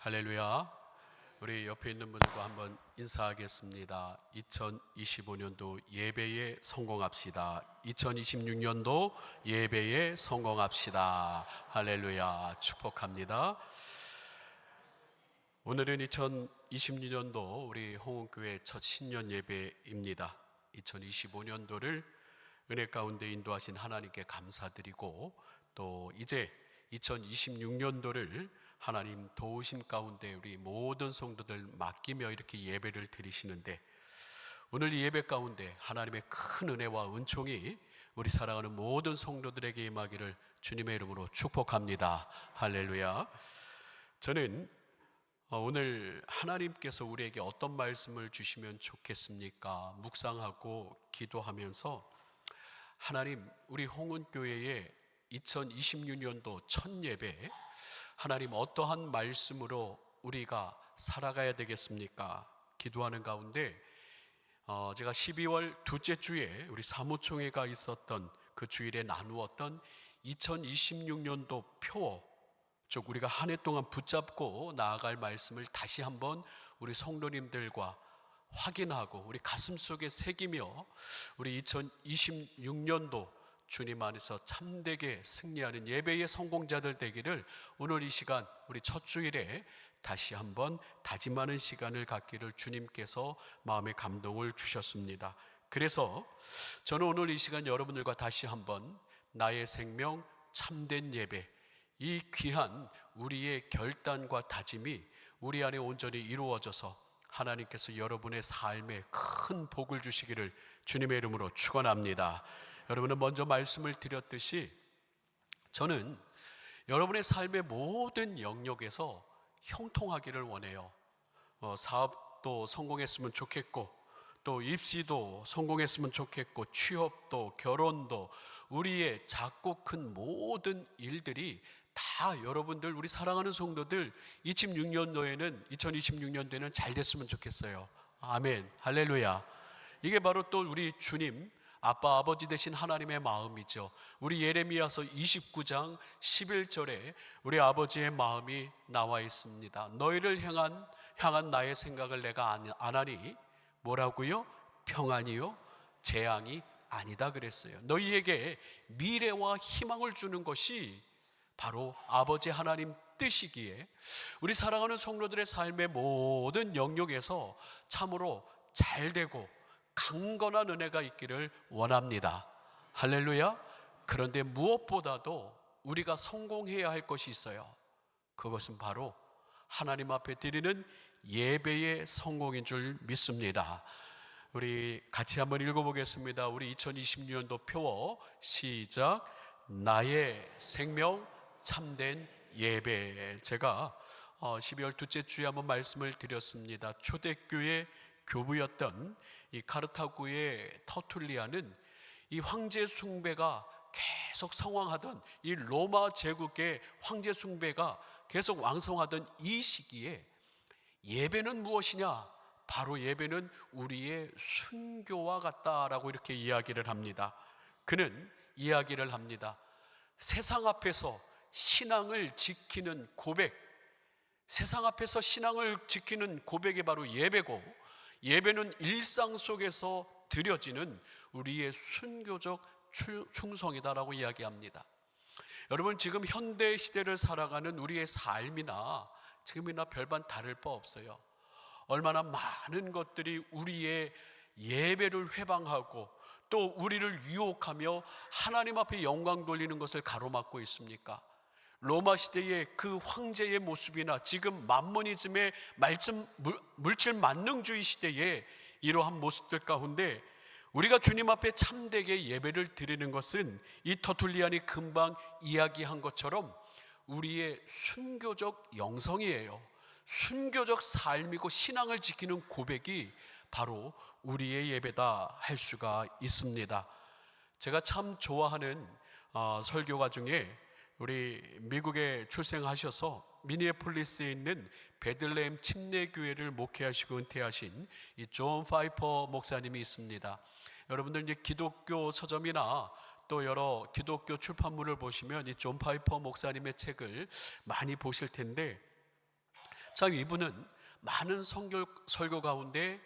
할렐루야. 우리 옆에 있는 분들과 한번 인사하겠습니다. 2025년도 예배에 성공합시다. 2026년도 예배에 성공합시다. 할렐루야. 축복합니다. 오늘은 2026년도 우리 홍은교회 첫 신년 예배입니다. 2025년도를 은혜 가운데 인도하신 하나님께 감사드리고, 또 이제 2026년도를 하나님 도우심 가운데 우리 모든 성도들 맡기며 이렇게 예배를 드리시는데, 오늘 이 예배 가운데 하나님의 큰 은혜와 은총이 우리 사랑하는 모든 성도들에게 임하기를 주님의 이름으로 축복합니다. 할렐루야. 저는 오늘 하나님께서 우리에게 어떤 말씀을 주시면 좋겠습니까? 묵상하고 기도하면서 하나님, 우리 홍은교회의 2026년도 첫 예배, 하나님 어떠한 말씀으로 우리가 살아가야 되겠습니까? 기도하는 가운데 제가 12월 둘째 주에 우리 사무총회가 있었던 그 주일에 나누었던 2026년도 표, 즉 우리가 한 해 동안 붙잡고 나아갈 말씀을 다시 한번 우리 성도님들과 확인하고 우리 가슴 속에 새기며 우리 2026년도 주님 안에서 참되게 승리하는 예배의 성공자들 되기를 오늘 이 시간 우리 첫 주일에 다시 한번 다짐하는 시간을 갖기를 주님께서 마음의 감동을 주셨습니다. 그래서 저는 오늘 이 시간 여러분들과 다시 한번 나의 생명 참된 예배, 이 귀한 우리의 결단과 다짐이 우리 안에 온전히 이루어져서 하나님께서 여러분의 삶에 큰 복을 주시기를 주님의 이름으로 축원합니다. 여러분은 먼저 말씀을 드렸듯이 저는 여러분의 삶의 모든 영역에서 형통하기를 원해요. 사업도 성공했으면 좋겠고, 또 입시도 성공했으면 좋겠고, 취업도, 결혼도, 우리의 작고 큰 모든 일들이 다 여러분들, 우리 사랑하는 성도들 2026년도에는 잘 됐으면 좋겠어요. 아멘, 할렐루야. 이게 바로 또 우리 주님, 아빠 아버지 되신 하나님의 마음이죠. 우리 예레미야서 29장 11절에 우리 아버지의 마음이 나와 있습니다. 너희를 향한 나의 생각을 내가 안 하니 뭐라고요? 평안이요 재앙이 아니다 그랬어요. 너희에게 미래와 희망을 주는 것이 바로 아버지 하나님 뜻이기에 우리 사랑하는 성도들의 삶의 모든 영역에서 참으로 잘되고 강건한 은혜가 있기를 원합니다. 할렐루야. 그런데 무엇보다도 우리가 성공해야 할 것이 있어요. 그것은 바로 하나님 앞에 드리는 예배의 성공인 줄 믿습니다. 우리 같이 한번 읽어보겠습니다. 우리 2026년도 표어 시작. 나의 생명 참된 예배. 제가 12월 둘째 주에 한번 말씀을 드렸습니다. 초대교회 교부였던 이 카르타고의 터툴리아는 이 황제 숭배가 계속 성황하던, 이 로마 제국의 황제 숭배가 계속 왕성하던 이 시기에 예배는 무엇이냐? 바로 예배는 우리의 순교와 같다라고 이렇게 이야기를 합니다. 그는 이야기를 합니다. 세상 앞에서 신앙을 지키는 고백, 세상 앞에서 신앙을 지키는 고백이 바로 예배고, 예배는 일상 속에서 드려지는 우리의 순교적 충성이다라고 이야기합니다. 여러분, 지금 현대 시대를 살아가는 우리의 삶이나 지금이나 별반 다를 바 없어요. 얼마나 많은 것들이 우리의 예배를 회방하고 또 우리를 유혹하며 하나님 앞에 영광 돌리는 것을 가로막고 있습니까? 로마 시대의 그 황제의 모습이나 지금 만모니즘의 물질 만능주의 시대의 이러한 모습들 가운데 우리가 주님 앞에 참되게 예배를 드리는 것은 이 터툴리안이 금방 이야기한 것처럼 우리의 순교적 영성이에요. 순교적 삶이고 신앙을 지키는 고백이 바로 우리의 예배다 할 수가 있습니다. 제가 참 좋아하는 설교가 중에 우리 미국에 출생하셔서 미니애폴리스에 있는 베들레헴 침례교회를 목회하시고 은퇴하신 이 존 파이퍼 목사님이 있습니다. 여러분들 이제 기독교 서점이나 또 여러 기독교 출판물을 보시면 이 존 파이퍼 목사님의 책을 많이 보실 텐데, 자, 이분은 많은 설교 가운데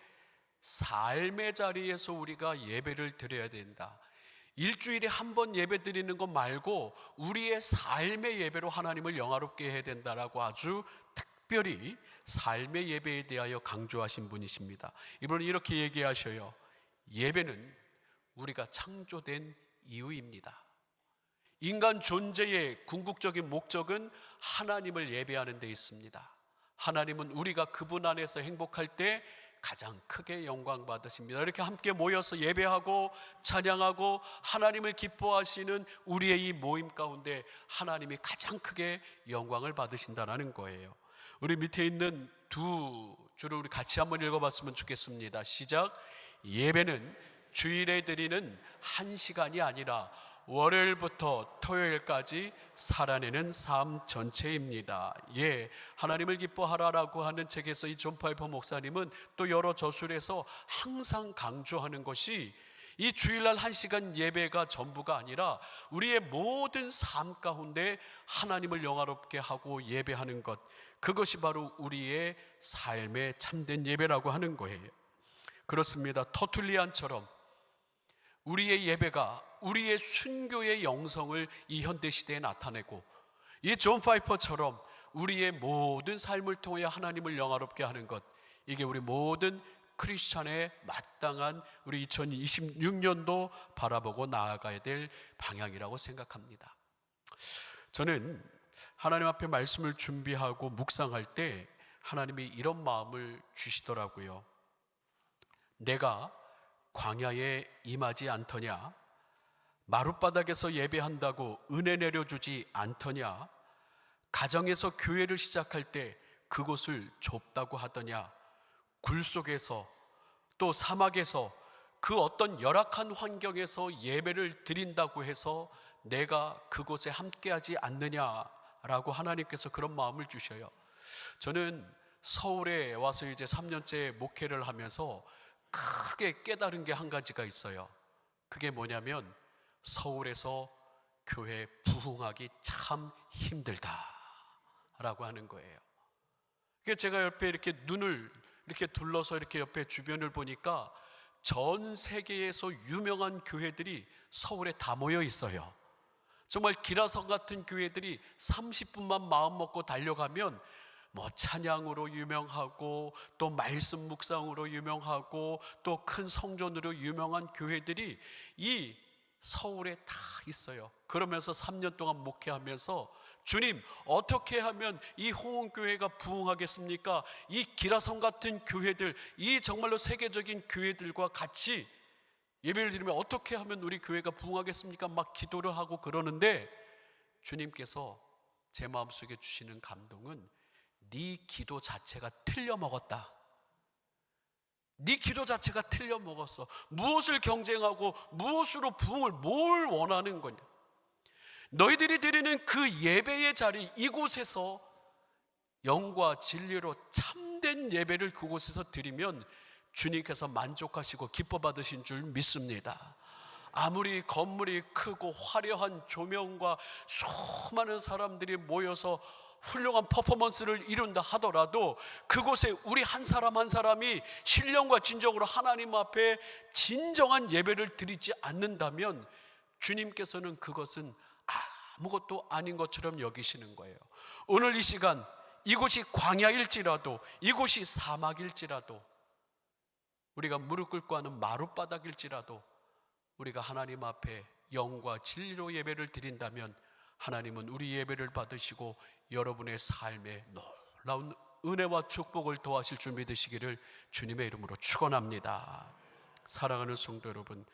삶의 자리에서 우리가 예배를 드려야 된다. 일주일에 한 번 예배 드리는 것 말고 우리의 삶의 예배로 하나님을 영화롭게 해야 된다라고 아주 특별히 삶의 예배에 대하여 강조하신 분이십니다. 이분은 이렇게 얘기하셔요. 예배는 우리가 창조된 이유입니다. 인간 존재의 궁극적인 목적은 하나님을 예배하는 데 있습니다. 하나님은 우리가 그분 안에서 행복할 때 가장 크게 영광 받으십니다. 이렇게 함께 모여서 예배하고 찬양하고 하나님을 기뻐하시는 우리의 이 모임 가운데 하나님이 가장 크게 영광을 받으신다는 거예요. 우리 밑에 있는 두 줄을 우리 같이 한번 읽어봤으면 좋겠습니다. 시작. 예배는 주일에 드리는 한 시간이 아니라 월요일부터 토요일까지 살아내는 삶 전체입니다. 예, 하나님을 기뻐하라라고 하는 책에서 이 존 파이퍼 목사님은 또 여러 저술에서 항상 강조하는 것이 이 주일날 1시간 예배가 전부가 아니라 우리의 모든 삶 가운데 하나님을 영화롭게 하고 예배하는 것, 그것이 바로 우리의 삶의 참된 예배라고 하는 거예요. 그렇습니다. 터툴리안처럼 우리의 예배가 우리의 순교의 영성을 이 현대시대에 나타내고, 이 존 파이퍼처럼 우리의 모든 삶을 통해 하나님을 영화롭게 하는 것, 이게 우리 모든 크리스찬의 마땅한 우리 2026년도 바라보고 나아가야 될 방향이라고 생각합니다. 저는 하나님 앞에 말씀을 준비하고 묵상할 때 하나님이 이런 마음을 주시더라고요. 내가 광야에 임하지 않더냐? 마룻바닥에서 예배한다고 은혜 내려주지 않더냐? 가정에서 교회를 시작할 때 그곳을 좁다고 하더냐? 굴 속에서 또 사막에서 그 어떤 열악한 환경에서 예배를 드린다고 해서 내가 그곳에 함께하지 않느냐라고 하나님께서 그런 마음을 주셔요. 저는 서울에 와서 이제 3년째 목회를 하면서 크게 깨달은 게 한 가지가 있어요. 그게 뭐냐면 서울에서 교회 부흥하기 참 힘들다라고 하는 거예요. 제가 옆에 이렇게 눈을 이렇게 둘러서 이렇게 옆에 주변을 보니까 전 세계에서 유명한 교회들이 서울에 다 모여 있어요. 정말 기라성 같은 교회들이 30분만 마음 먹고 달려가면 뭐 찬양으로 유명하고 또 말씀 묵상으로 유명하고 또 큰 성전으로 유명한 교회들이 이 서울에 다 있어요. 그러면서 3년 동안 목회하면서 주님, 어떻게 하면 이 홍원교회가 부흥하겠습니까? 이 기라성 같은 교회들, 이 정말로 세계적인 교회들과 같이 예배를 드리면 어떻게 하면 우리 교회가 부흥하겠습니까? 막 기도를 하고 그러는데 주님께서 제 마음속에 주시는 감동은 네 기도 자체가 틀려 먹었다. 네 기도 자체가 틀려 먹었어. 무엇을 경쟁하고 무엇으로 부흥을 뭘 원하는 거냐? 너희들이 드리는 그 예배의 자리, 이곳에서 영과 진리로 참된 예배를 그곳에서 드리면 주님께서 만족하시고 기뻐 받으신 줄 믿습니다. 아무리 건물이 크고 화려한 조명과 수많은 사람들이 모여서 훌륭한 퍼포먼스를 이룬다 하더라도 그곳에 우리 한 사람 한 사람이 신령과 진정으로 하나님 앞에 진정한 예배를 드리지 않는다면 주님께서는 그것은 아무것도 아닌 것처럼 여기시는 거예요. 오늘 이 시간 이곳이 광야일지라도 이곳이 사막일지라도 우리가 무릎 꿇고 하는 마룻바닥일지라도 우리가 하나님 앞에 영과 진리로 예배를 드린다면 하나님은 우리 예배를 받으시고 여러분의 삶에 놀라운 은혜와 축복을 도와실 줄 믿으시기를 주님의 이름으로 축원합니다. 사랑하는 성도 여러분,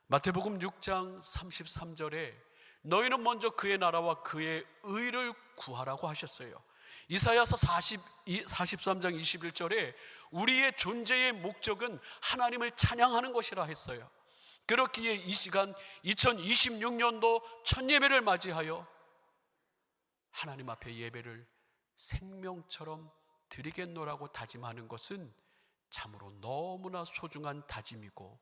마태복음 6장 33절에 너희는 먼저 그의 나라와 그의 의를 구하라고 하셨어요. 이사야서 43장 21절에 우리의 존재의 목적은 하나님을 찬양하는 것이라 했어요. 그렇기에 이 시간 2026년도 첫 예배를 맞이하여 하나님 앞에 예배를 생명처럼 드리겠노라고 다짐하는 것은 참으로 너무나 소중한 다짐이고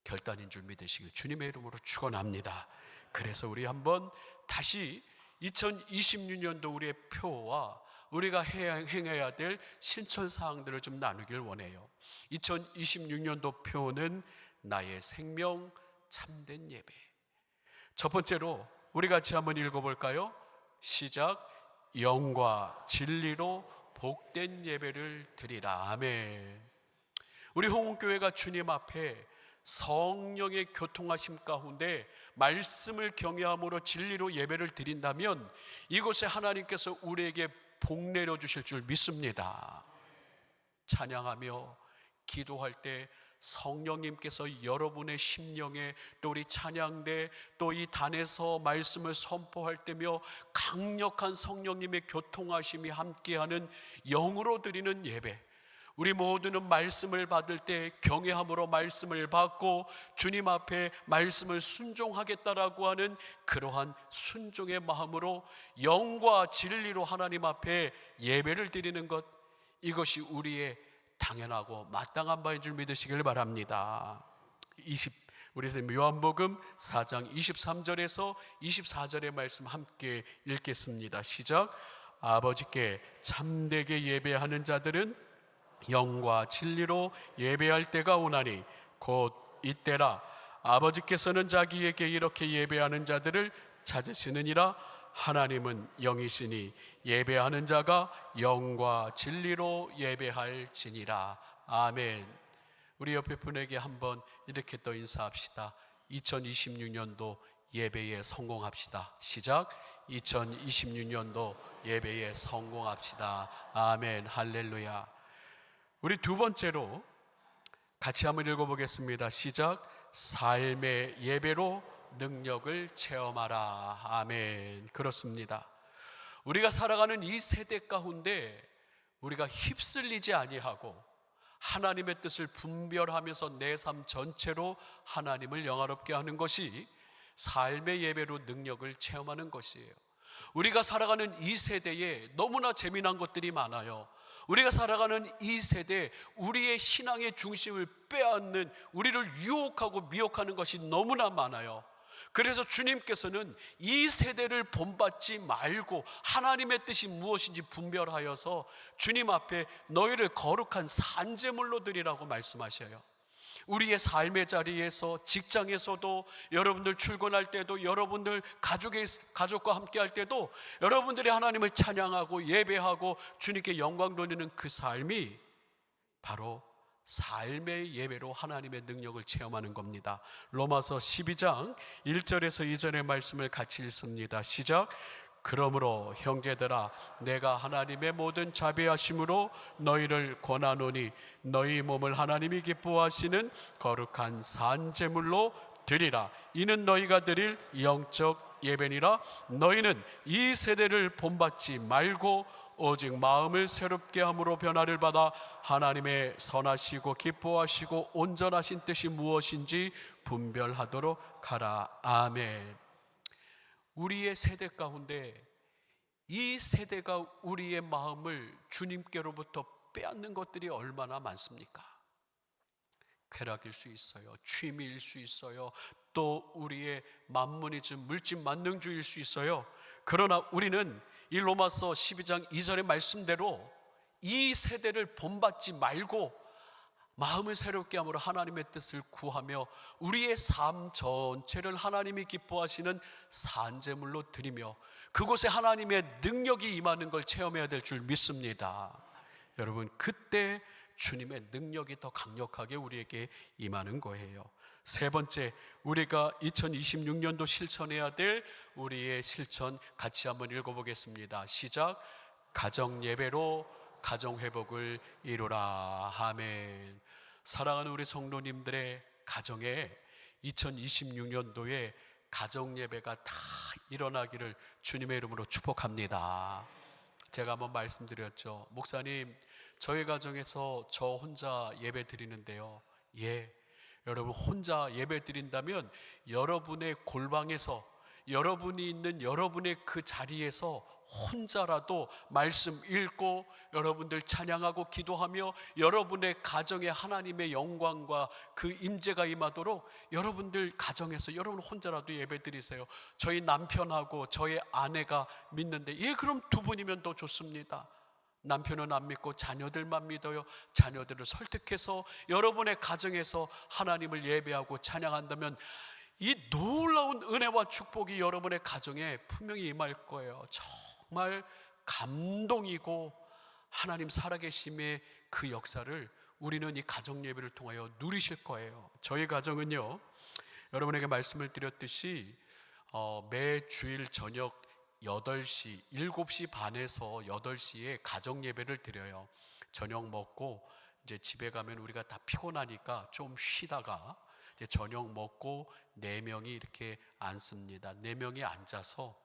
결단인 줄 믿으시길 주님의 이름으로 축원합니다. 그래서 우리 한번 다시 2026년도 우리의 표와 우리가 행해야 될 실천 사항들을 좀 나누길 원해요. 2026년도 표는 나의 생명 참된 예배. 첫 번째로 우리 같이 한번 읽어볼까요? 시작. 영과 진리로 복된 예배를 드리라. 아멘. 우리 홍은교회가 주님 앞에 성령의 교통하심 가운데 말씀을 경외함으로 진리로 예배를 드린다면 이곳에 하나님께서 우리에게 복 내려주실 줄 믿습니다. 찬양하며 기도할 때 성령님께서 여러분의 심령에 또 우리 찬양대 또 이 단에서 말씀을 선포할 때며 강력한 성령님의 교통하심이 함께하는 영으로 드리는 예배, 우리 모두는 말씀을 받을 때 경외함으로 말씀을 받고 주님 앞에 말씀을 순종하겠다라고 하는 그러한 순종의 마음으로 영과 진리로 하나님 앞에 예배를 드리는 것, 이것이 우리의 당연하고 마땅한 바인 줄 믿으시길 바랍니다. 우리 요한복음 4장 23절에서 24절의 말씀 함께 읽겠습니다. 시작. 아버지께 참되게 예배하는 자들은 영과 진리로 예배할 때가 오나니 곧 이때라. 아버지께서는 자기에게 이렇게 예배하는 자들을 찾으시느니라. 하나님은 영이시니 예배하는 자가 영과 진리로 예배할지니라. 아멘. 우리 옆에 분에게 한번 이렇게 또 인사합시다. 2026년도 예배에 성공합시다. 시작. 2026년도 예배에 성공합시다. 아멘. 할렐루야. 우리 두 번째로 같이 한번 읽어보겠습니다. 시작. 삶의 예배로 능력을 체험하라. 아멘. 그렇습니다. 우리가 살아가는 이 세대 가운데 우리가 휩쓸리지 아니하고 하나님의 뜻을 분별하면서 내 삶 전체로 하나님을 영화롭게 하는 것이 삶의 예배로 능력을 체험하는 것이에요. 우리가 살아가는 이 세대에 너무나 재미난 것들이 많아요. 우리가 살아가는 이 세대에 우리의 신앙의 중심을 빼앗는, 우리를 유혹하고 미혹하는 것이 너무나 많아요. 그래서 주님께서는 이 세대를 본받지 말고 하나님의 뜻이 무엇인지 분별하여서 주님 앞에 너희를 거룩한 산제물로 드리라고 말씀하셔요. 우리의 삶의 자리에서, 직장에서도, 여러분들 출근할 때도, 여러분들 가족과 함께 할 때도 여러분들이 하나님을 찬양하고 예배하고 주님께 영광 돌리는 그 삶이 바로 삶의 예배로 하나님의 능력을 체험하는 겁니다. 로마서 12장 1절에서 2절의 말씀을 같이 읽습니다. 시작. 그러므로 형제들아, 내가 하나님의 모든 자비하심으로 너희를 권하노니 너희 몸을 하나님이 기뻐하시는 거룩한 산제물로 드리라. 이는 너희가 드릴 영적 예배니라. 너희는 이 세대를 본받지 말고 오직 마음을 새롭게 함으로 변화를 받아 하나님의 선하시고 기뻐하시고 온전하신 뜻이 무엇인지 분별하도록 하라. 아멘. 우리의 세대 가운데 이 세대가 우리의 마음을 주님께로부터 빼앗는 것들이 얼마나 많습니까? 쾌락일 수 있어요. 취미일 수 있어요. 또 우리의 만문이즘, 물질 만능주의일 수 있어요. 그러나 우리는 이 로마서 12장 2절의 말씀대로 이 세대를 본받지 말고 마음을 새롭게 함으로 하나님의 뜻을 구하며 우리의 삶 전체를 하나님이 기뻐하시는 산제물로 드리며 그곳에 하나님의 능력이 임하는 걸 체험해야 될 줄 믿습니다. 여러분, 그때 주님의 능력이 더 강력하게 우리에게 임하는 거예요. 세 번째, 우리가 2026년도 실천해야 될 우리의 실천 같이 한번 읽어보겠습니다. 시작. 가정 예배로 가정 회복을 이루라. 아멘. 사랑하는 우리 성도님들의 가정에 2026년도에 가정 예배가 다 일어나기를 주님의 이름으로 축복합니다. 제가 한번 말씀드렸죠. 목사님, 저희 가정에서 저 혼자 예배 드리는데요. 여러분, 혼자 예배 드린다면 여러분의 골방에서, 여러분이 있는 여러분의 그 자리에서 혼자라도 말씀 읽고 여러분들 찬양하고 기도하며 여러분의 가정에 하나님의 영광과 그 임재가 임하도록 여러분들 가정에서 여러분 혼자라도 예배 드리세요. 저희 남편하고 저희 아내가 믿는데 그럼 두 분이면 더 좋습니다. 남편은 안 믿고 자녀들만 믿어요. 자녀들을 설득해서 여러분의 가정에서 하나님을 예배하고 찬양한다면 이 놀라운 은혜와 축복이 여러분의 가정에 분명히 임할 거예요. 정말 감동이고 하나님 살아계심의 그 역사를 우리는 이 가정 예배를 통하여 누리실 거예요. 저희 가정은요, 여러분에게 말씀을 드렸듯이 매 주일 저녁 8시, 7시 반에서 8시에 가정 예배를 드려요. 저녁 먹고 이제 집에 가면 우리가 다 피곤하니까 좀 쉬다가 이제 저녁 먹고 4명이 이렇게 앉습니다. 4명이 앉아서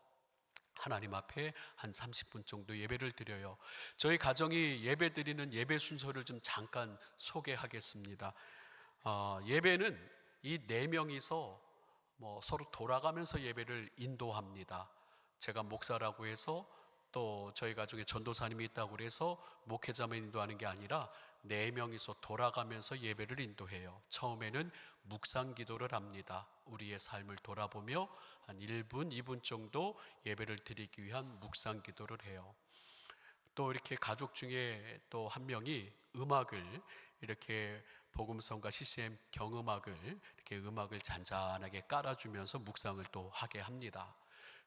하나님 앞에 한 30분 정도 예배를 드려요. 저희 가정이 예배 드리는 예배 순서를 좀 잠깐 소개하겠습니다. 예배는 이 4명이서 서로 돌아가면서 예배를 인도합니다. 제가 목사라고 해서 또 저희 가족에 전도사님이 있다고 그래서 목회자만 인도하는 게 아니라 4명이서 돌아가면서 예배를 인도해요. 처음에는 묵상 기도를 합니다. 우리의 삶을 돌아보며 한 1분, 2분 정도 예배를 드리기 위한 묵상 기도를 해요. 또 이렇게 가족 중에 또 한 명이 음악을 이렇게 복음성과 CCM 경음악을 이렇게 음악을 잔잔하게 깔아주면서 묵상을 또 하게 합니다.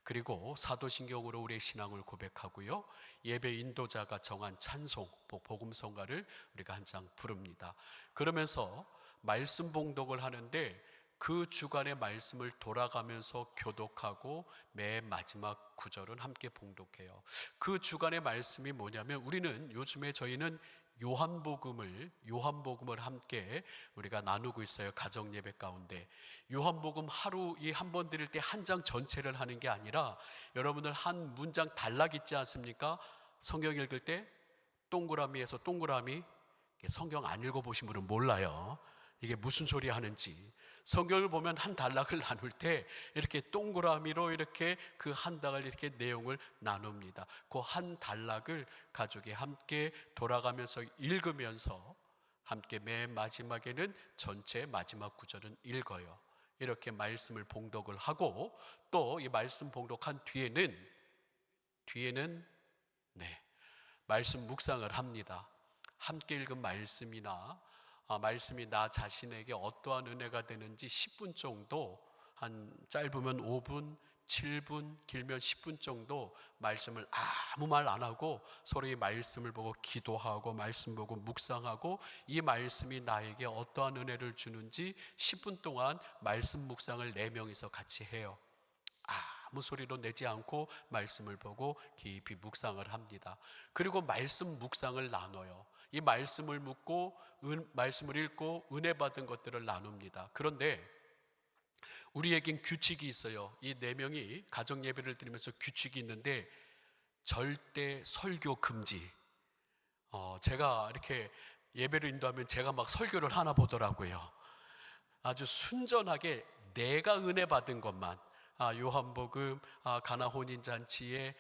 그리고 사도신경으로 우리의 신앙을 고백하고요, 예배 인도자가 정한 찬송 복음성가를 우리가 한 장 부릅니다. 그러면서 말씀 봉독을 하는데 그 주간의 말씀을 돌아가면서 교독하고 맨 마지막 구절은 함께 봉독해요. 그 주간의 말씀이 뭐냐면, 우리는 요즘에 저희는 요한복음을 함께 우리가 나누고 있어요. 가정 예배 가운데 요한복음 하루 이 한 번 드릴 때 한 장 전체를 하는 게 아니라, 여러분들 한 문장 단락 있지 않습니까? 성경 읽을 때 동그라미에서 동그라미, 성경 안 읽어보신 분은 몰라요. 이게 무슨 소리 하는지. 성경을 보면 한 단락을 나눌 때 이렇게 동그라미로 이렇게 그 한 단락을 이렇게 내용을 나눕니다. 그 한 단락을 가족이 함께 돌아가면서 읽으면서 함께 맨 마지막에는 전체 마지막 구절은 읽어요. 이렇게 말씀을 봉독을 하고, 또 이 말씀 봉독한 뒤에는 말씀 묵상을 합니다. 함께 읽은 말씀이나 말씀이 나 자신에게 어떠한 은혜가 되는지 10분 정도, 한 짧으면 5분, 7분, 길면 10분 정도 말씀을 아무 말 안 하고 서로 이 말씀을 보고 기도하고 말씀 보고 묵상하고, 이 말씀이 나에게 어떠한 은혜를 주는지 10분 동안 말씀 묵상을 4명이서 같이 해요. 아무 소리로 내지 않고 말씀을 보고 깊이 묵상을 합니다. 그리고 말씀 묵상을 나눠요. 이 말씀을 말씀을 읽고 은혜 받은 것들을 나눕니다. 그런데 우리에겐 규칙이 있어요. 이 4명이 가정 예배를 드리면서 규칙이 있는데, 절대 설교 금지. 제가 이렇게 예배를 인도하면 제가 막 설교를 하나 보더라고요. 아주 순전하게 내가 은혜 받은 것만, 요한복음, 가나 혼인잔치에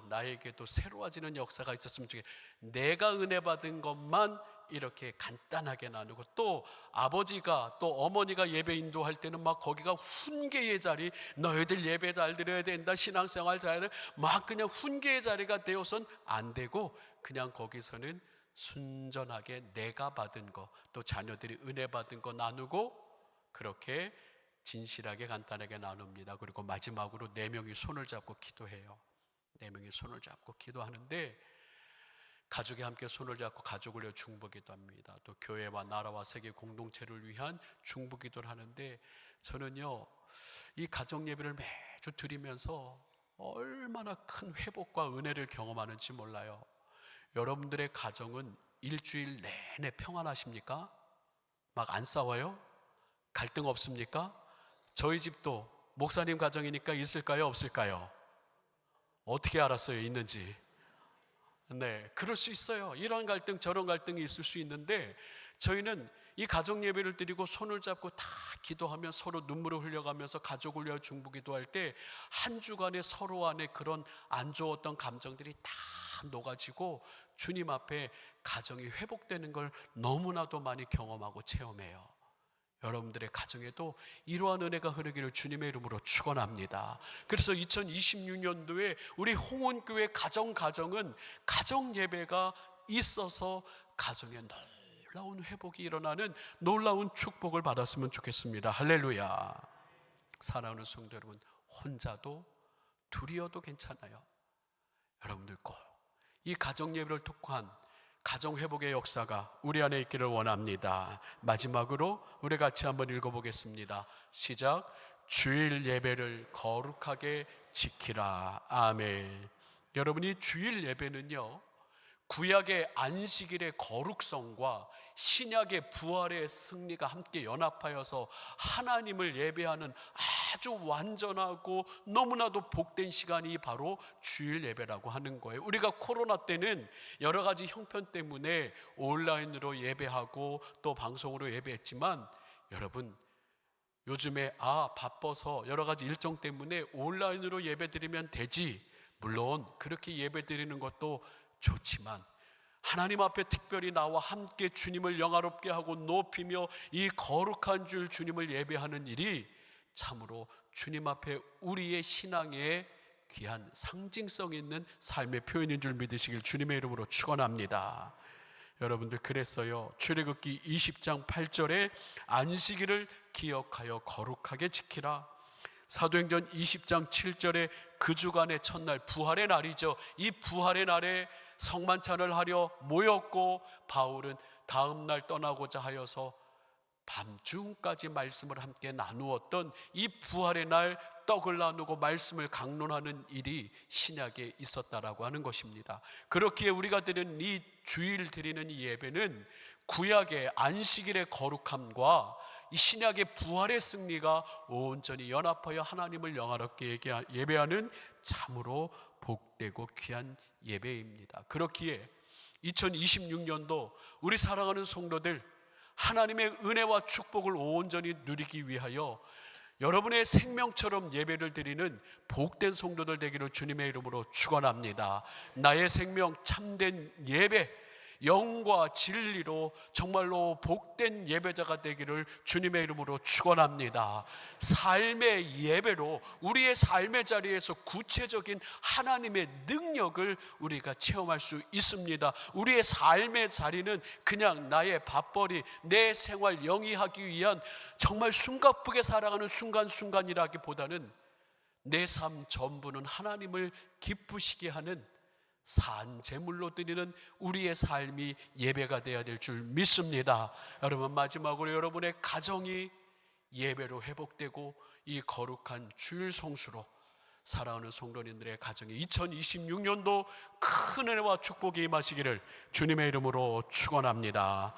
나에게도 새로워지는 역사가 있었으면 좋겠다, 내가 은혜 받은 것만 이렇게 간단하게 나누고, 또 아버지가 또 어머니가 예배 인도할 때는 막 거기가 훈계의 자리, 너희들 예배 잘 드려야 된다, 신앙생활 잘 해야 돼, 막 그냥 훈계의 자리가 되어선 안 되고, 그냥 거기서는 순전하게 내가 받은 거, 또 자녀들이 은혜 받은 거 나누고, 그렇게 진실하게 간단하게 나눕니다. 그리고 마지막으로 4명이 손을 잡고 기도해요. 4명이 손을 잡고 기도하는데, 가족이 함께 손을 잡고 가족을 위해 중보기도 합니다. 또 교회와 나라와 세계 공동체를 위한 중보기도를 하는데, 저는요 이 가정 예배를 매주 드리면서 얼마나 큰 회복과 은혜를 경험하는지 몰라요. 여러분들의 가정은 일주일 내내 평안하십니까? 막 안 싸워요? 갈등 없습니까? 저희 집도 목사님 가정이니까 있을까요? 없을까요? 어떻게 알았어요? 있는지. 그럴 수 있어요. 이런 갈등 저런 갈등이 있을 수 있는데, 저희는 이 가정 예배를 드리고 손을 잡고 다 기도하며 서로 눈물을 흘려가면서 가족을 위하여 중보기도할 때, 한 주간에 서로 안에 그런 안 좋았던 감정들이 다 녹아지고 주님 앞에 가정이 회복되는 걸 너무나도 많이 경험하고 체험해요. 여러분들의 가정에도 이러한 은혜가 흐르기를 주님의 이름으로 축원합니다. 그래서 2026년도에 우리 홍원교회 가정은 가정 예배가 있어서 가정에 놀라운 회복이 일어나는 놀라운 축복을 받았으면 좋겠습니다. 할렐루야. 사랑하는 성도 여러분, 혼자도 둘이어도 괜찮아요. 여러분들 꼭 이 가정 예배를 통한 가정 회복의 역사가 우리 안에 있기를 원합니다. 마지막으로 우리 같이 한번 읽어보겠습니다. 시작. 주일 예배를 거룩하게 지키라. 아멘. 여러분이 주일 예배는요, 구약의 안식일의 거룩성과 신약의 부활의 승리가 함께 연합하여서 하나님을 예배하는 아주 완전하고 너무나도 복된 시간이 바로 주일 예배라고 하는 거예요. 우리가 코로나 때는 여러 가지 형편 때문에 온라인으로 예배하고 또 방송으로 예배했지만, 여러분 요즘에 바빠서 여러 가지 일정 때문에 온라인으로 예배드리면 되지, 물론 그렇게 예배드리는 것도 좋지만 하나님 앞에 특별히 나와 함께 주님을 영화롭게 하고 높이며 이 거룩한 줄 주님을 예배하는 일이 참으로 주님 앞에 우리의 신앙의 귀한 상징성 있는 삶의 표현인 줄 믿으시길 주님의 이름으로 축원합니다. 여러분들, 그랬어요. 출애굽기 20장 8절에 안식일을 기억하여 거룩하게 지키라. 사도행전 20장 7절에 그 주간의 첫날, 부활의 날이죠. 이 부활의 날에 성만찬을 하려 모였고, 바울은 다음 날 떠나고자 하여서 밤중까지 말씀을 함께 나누었던 이 부활의 날 떡을 나누고 말씀을 강론하는 일이 신약에 있었다라고 하는 것입니다. 그렇기에 우리가 드리는 이 주일 드리는 이 예배는 구약의 안식일의 거룩함과 이 신약의 부활의 승리가 온전히 연합하여 하나님을 영화롭게 예배하는 참으로 복되고 귀한 예배입니다. 그렇기에 2026년도 우리 사랑하는 성도들, 하나님의 은혜와 축복을 온전히 누리기 위하여 여러분의 생명처럼 예배를 드리는 복된 성도들 되기를 주님의 이름으로 축원합니다. 나의 생명 참된 예배, 영과 진리로 정말로 복된 예배자가 되기를 주님의 이름으로 축원합니다. 삶의 예배로 우리의 삶의 자리에서 구체적인 하나님의 능력을 우리가 체험할 수 있습니다. 우리의 삶의 자리는 그냥 나의 밥벌이, 내 생활 영위하기 위한 정말 숨가쁘게 살아가는 순간순간이라기보다는 내 삶 전부는 하나님을 기쁘시게 하는 산제물로 드리는 우리의 삶이 예배가 되어야 될 줄 믿습니다. 여러분, 마지막으로 여러분의 가정이 예배로 회복되고 이 거룩한 주일 성수로 사랑하는 성도님들의 가정에 2026년도 큰 은혜와 축복이 임하시기를 주님의 이름으로 축원합니다.